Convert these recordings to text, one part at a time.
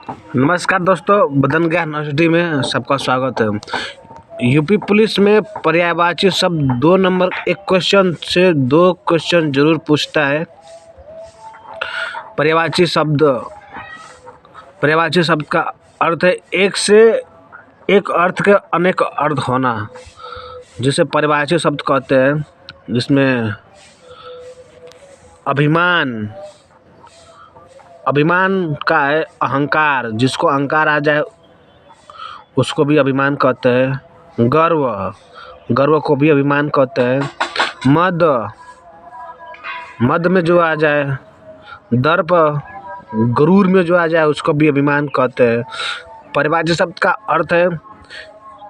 नमस्कार दोस्तों, बदन ज्ञान यूनिवर्सिटी में सबका स्वागत है। यूपी पुलिस में पर्यायवाची शब्द 2 नंबर एक क्वेश्चन से 2 क्वेश्चन जरूर पूछता है। पर्यायवाची शब्द का अर्थ है एक से एक अर्थ के अनेक अर्थ होना, जिसे पर्यायवाची शब्द कहते हैं। जिसमें अभिमान का है अहंकार, जिसको अहंकार आ जाए उसको भी अभिमान कहते हैं। गर्व को भी अभिमान कहते हैं। मद में जो आ जाए, दर्प गरूर में जो आ जाए उसको भी अभिमान कहते हैं। पर्यायवाची शब्द का अर्थ है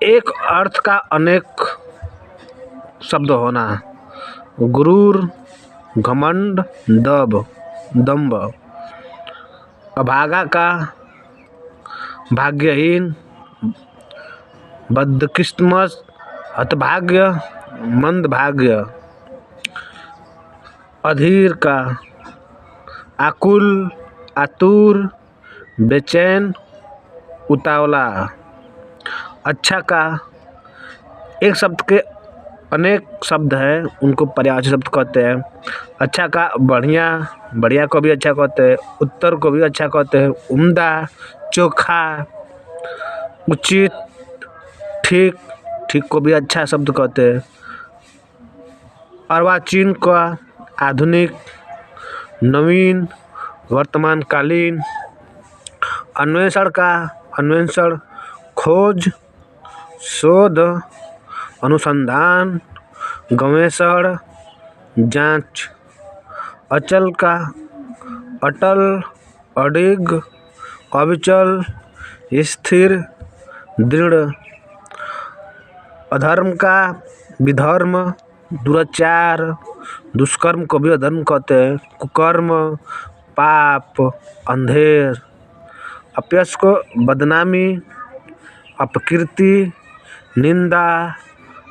एक अर्थ का अनेक शब्द होना। गुरूर, घमंड, दंभ। अभागा का भाग्यहीन, बदकिस्मत, हतभाग्य, मंदभाग्य। अधीर का आकुल, आतुर, बेचैन, उतावला। अच्छा का एक शब्द के अनेक शब्द हैं, उनको पर्यायवाची शब्द कहते हैं। अच्छा का बढ़िया को भी अच्छा कहते हैं। उत्तर को भी अच्छा कहते हैं। उम्दा, चोखा, उचित, ठीक को भी अच्छा शब्द कहते हैं। अर्वाचीन का आधुनिक, नवीन, वर्तमानकालीन। अन्वेषण, खोज, शोध, अनुसंधान, गवेषण, जांच। अचल का अटल, अडिग, अविचल, स्थिर, दृढ़। अधर्म का विधर्म, दुराचार, दुष्कर्म को भी अधर्म कहते हैं। कुकर्म, पाप, अंधेर। अपयश को बदनामी, अपकीर्ति, निंदा,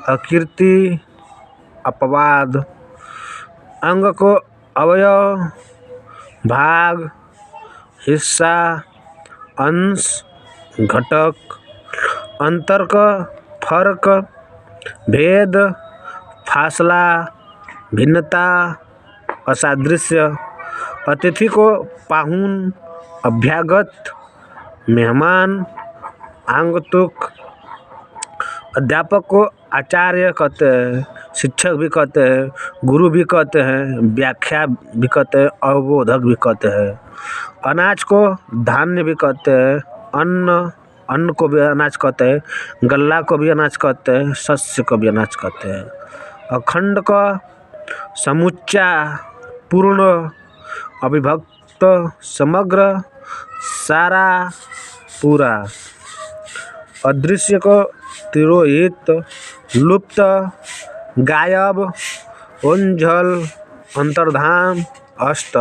अकीर्ति, अपवाद। अंग को अवयव, भाग, हिस्सा, अंश, घटक। अंतर का फर्क, भेद, फासला, भिन्नता, असादृश्य। अतिथि को पाहुन, अभ्यागत, मेहमान, आगंतुक। अध्यापक को आचार्य कहते हैं, शिक्षक भी कहते हैं, गुरु भी कहते हैं, व्याख्या भी कहते हैं, अवबोधक भी कहते हैं। अनाज को धान्य भी कहते हैं। अन्न को भी अनाज कहते हैं। गल्ला को भी अनाज कहते हैं। शस्य को भी अनाज कहते हैं। अखंड का समुच्चा, पूर्ण, अविभक्त, समग्र, सारा, पूरा। अदृश्य को तिरोहित, लुप्त, गायब, ओंझल, अंतर्धान, अस्त।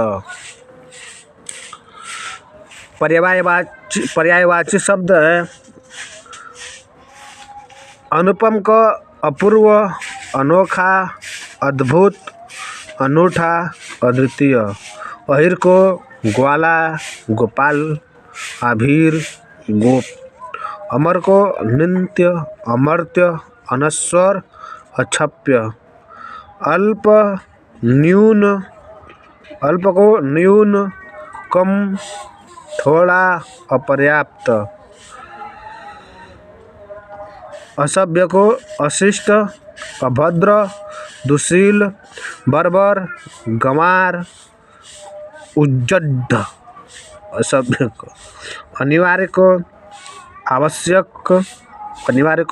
पर्यायवाची शब्द है अनुपम को अपूर्व, अनोखा, अद्भुत, अनूठा, अद्वितीय। अहिर को ग्वाला, गोपाल, आभीर, गोप। अमर को नित्य, अमर्त्य, अनश्वर, अक्षप्य। अल्प को न्यून, कम, थोड़ा, अपर्याप्त। असभ्य को अशिष्ट, अभद्र, दुशील, बर्बर, गंवार, उज्जड। असभ्य को अनिवार्य को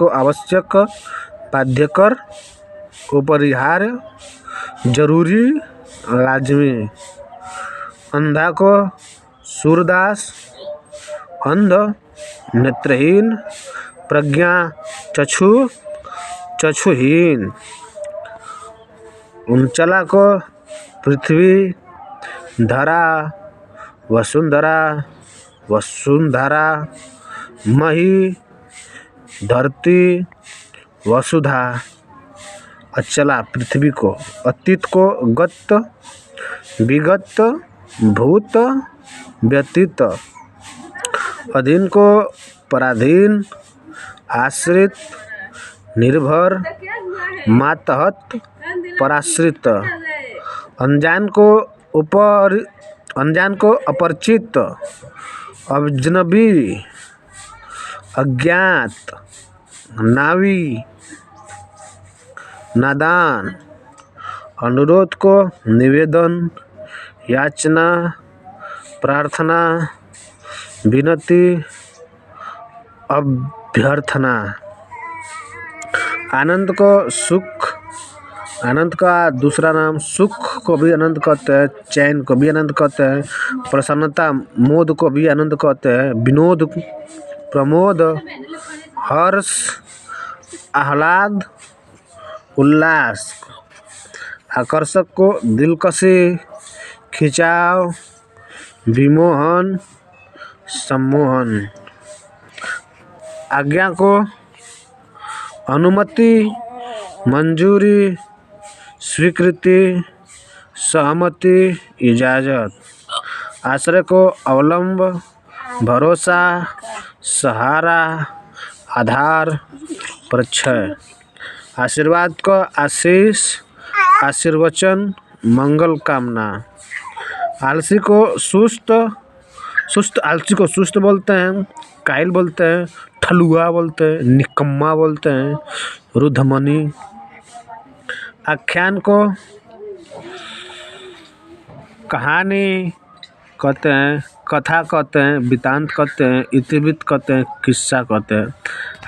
आवश्यक, बाध्यकर, अपरिहार्य, जरूरी, लाजमी। अंधा को सूरदास, अंध, नेत्रहीन, प्रज्ञा, चक्षुहीन। उंचला को पृथ्वी, धरा, वसुंधरा, मही, धरती, वसुधा। अचला पृथ्वी को। अतीत को गत, विगत, भूत, व्यतीत। अधीन को पराधीन, आश्रित, निर्भर, मातहत, पराश्रित। अनजान को अपरिचित, अजनबी, अज्ञात, नावी, नादान। अनुरोध को निवेदन, याचना, प्रार्थना, विनती, अभ्यर्थना। आनंद को सुख, आनंद का दूसरा नाम सुख को भी आनंद कहते हैं, चैन को भी आनंद कहते हैं, प्रसन्नता मोद को भी आनंद कहते हैं, विनोद, प्रमोद, हर्ष, आह्लाद, उल्लास। आकर्षक को दिलकशी, खिंचाव, विमोहन, सम्मोहन। आज्ञा को अनुमति, मंजूरी, स्वीकृति, सहमति, इजाज़त। आश्रय को अवलंब, भरोसा, सहारा, आधार, परिचय। आशीर्वाद को आशीष, आशीर्वचन, मंगल कामना। आलसी को सुस्त, आलसी को सुस्त बोलते हैं, कायल बोलते हैं, ठलुआ बोलते हैं, निकम्मा बोलते हैं, रुद्धमनी। आख्यान को कहानी कहते हैं, कथा कहते हैं, वृत्तांत कहते हैं, इतिवृत्त कहते हैं, किस्सा कहते हैं।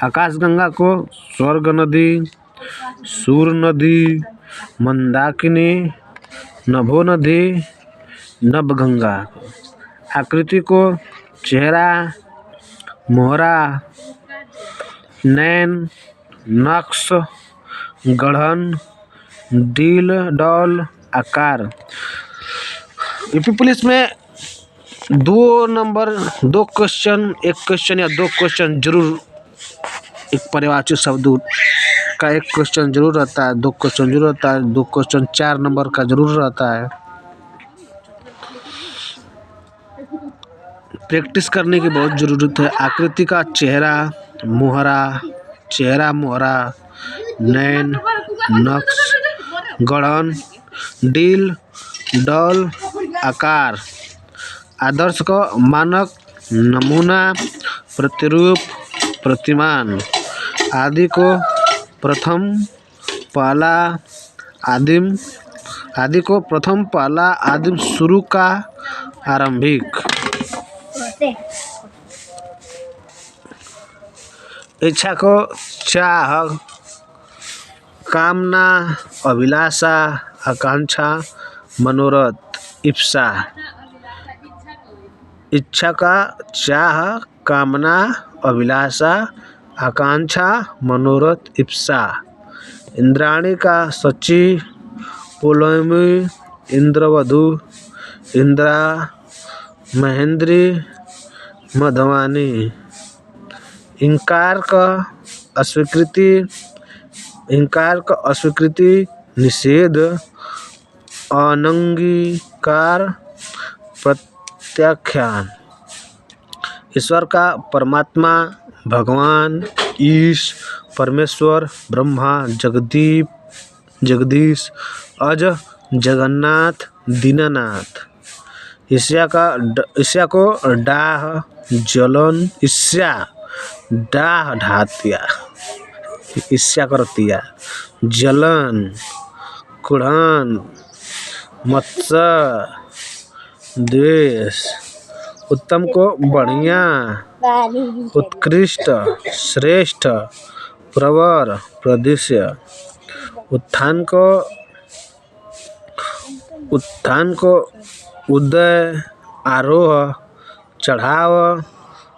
आकाशगंगा को स्वर्ग नदी, सूर नदी, मंदाकिनी, नभो नदी, नभगंगा। आकृति को चेहरा, मोहरा, नैन, नक्श, गढ़न, डील, डॉल, आकार। यूपी पुलिस में 2 क्वेश्चन, 1 क्वेश्चन या 2 क्वेश्चन जरूर, एक पर्यायवाची शब्द का 1 क्वेश्चन जरूर रहता है, 2 क्वेश्चन जरूर रहता है, 2 क्वेश्चन 4 नंबर का जरूर रहता है। प्रैक्टिस करने की बहुत ज़रूरत है। आकृति का चेहरा, मोहरा, नैन, नक्श, गढ़न, डील, डॉल, आकार। आदर्श को मानक, नमूना, प्रतिरूप, प्रतिमान। आदि को प्रथम, पहला, आदिम। आदि को प्रथम, पहला, आदिम, शुरू का, आरंभिक। इच्छा को चाह, कामना, अभिलाषा, आकांक्षा, मनोरथ, इप्सा। इच्छा का चाह, कामना, अभिलाषा, आकांक्षा, मनोरथ, इप्सा। इंद्राणी का सची, पुलोमी, इंद्रवधु, इंद्रा, महेंद्री, मधवानी। इंकार का अस्वीकृति, निषेध, अनंगीकार, प्रत्याख्यान। ईश्वर का परमात्मा, भगवान, ईश, परमेश्वर, ब्रह्मा, जगदीश, अज, जगन्नाथ, दीनानाथ। ईर्ष्या को डाह, जलन, ईर्ष्या करतिया, जलन, कुढ़न, मत्सर, द्वेष। उत्तम को बढ़िया, उत्कृष्ट, श्रेष्ठ, प्रवर, प्रदिश्य। उत्थान को उदय, आरोह, चढ़ाव,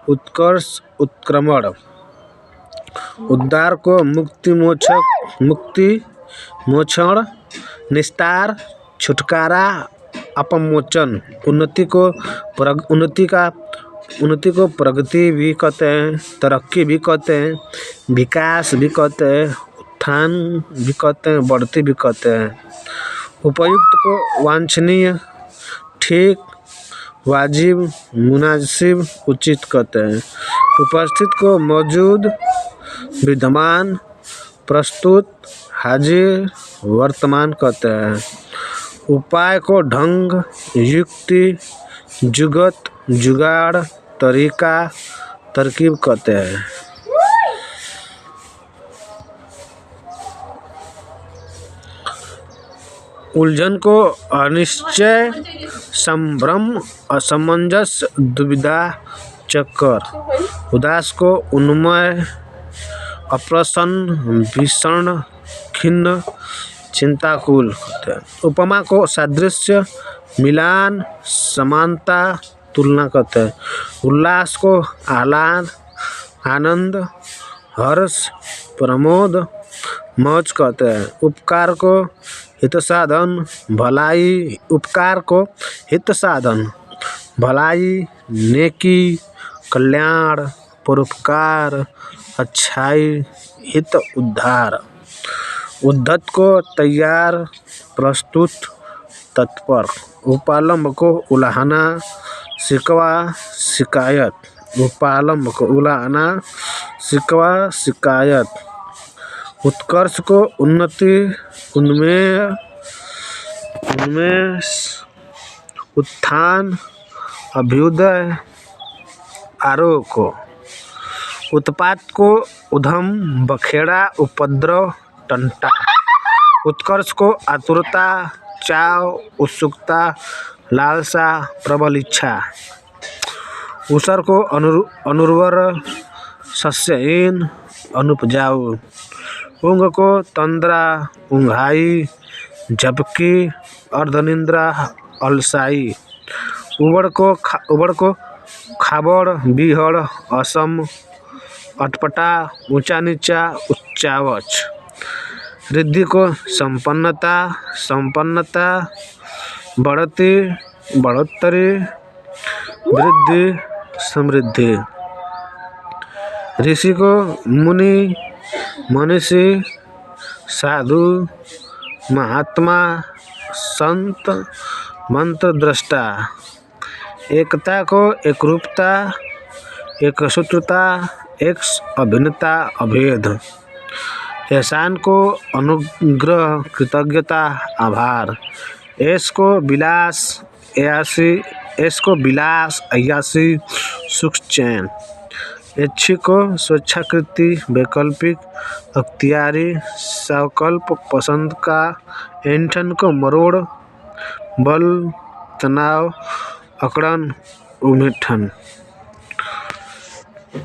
उत्कर्ष, उत्क्रमण। उद्धार को मुक्ति, मोक्षण, निस्तार, छुटकारा, अपमोचन। उन्नति को प्रगति भी कहते हैं, तरक्की भी कहते हैं, विकास भी कहते हैं, उत्थान भी कहते हैं, बढ़ती भी कहते हैं। उपयुक्त को वांछनीय, ठीक, वाजिब, मुनासिब, उचित कहते हैं। उपस्थित को मौजूद, विद्यमान, प्रस्तुत, हाजिर, वर्तमान कहते हैं। उपाय को ढंग, युक्ति, जुगत, जुगाड़, तरीका, तरकीब कहते हैं। उलझन को अनिश्चय, संभ्रम, असमंजस, दुविधा, चक्कर। उदास को उन्मय, अप्रसन्न, भीषण, खिन्न, चिंताकुल कहते हैं। उपमा को सादृश्य, मिलान, समानता, तुलना कहते हैं। उल्लास को आह्लाद, आनंद, हर्ष, प्रमोद, मौज कहते हैं। उपकार को हित साधन, भलाई, उपकार को हित साधन, भलाई, नेकी, कल्याण, परोपकार, अच्छाई, हित, उद्धार। उद्धत को तैयार, प्रस्तुत, तत्पर। उपालंब को उलाहना, शिकवा, शिकायत। उपालंब को उलाहना, शिकवा, शिकायत। उत्कर्ष को उन्नति, उन्मेष, उत्थान, अभ्युदय, आरोह। उत्पात को उधम, बखेड़ा, उपद्रव, टंटा। उत्कर्ष को आतुरता, चाव, उत्सुकता, लालसा, प्रबल इच्छा। ऊसर को अनुर्वर, सस्यहीन, अनुपजाऊ। ऊंग को तंद्रा, ऊंघाई, झपकी, अर्धनिद्रा, अलसाई। उबड़ को खाबड़, बीहड़, असम, अटपटा, ऊंचा नीचा, उच्चावच। रिद्धि को संपन्नता, संपन्नता, बढ़ती, बढ़ोत्तरी, वृद्धि, समृद्धि। ऋषि को मुनि, मनीषी, साधु, महात्मा, संत, मंत्र दृष्टा। एकता को एकरूपता, एकसूत्रता, एक अभिन्नता, अभेद। एहसान को अनुग्रह, कृतज्ञता, आभार। ऐश को विलास, अय्यासी, सुख, चैन। ऐच्छिक को स्वेच्छाकृति, वैकल्पिक, अख्तियारी, संकल्प, पसंद का। ऐंठन को मरोड़, बल, तनाव, अकड़न, उमेठन।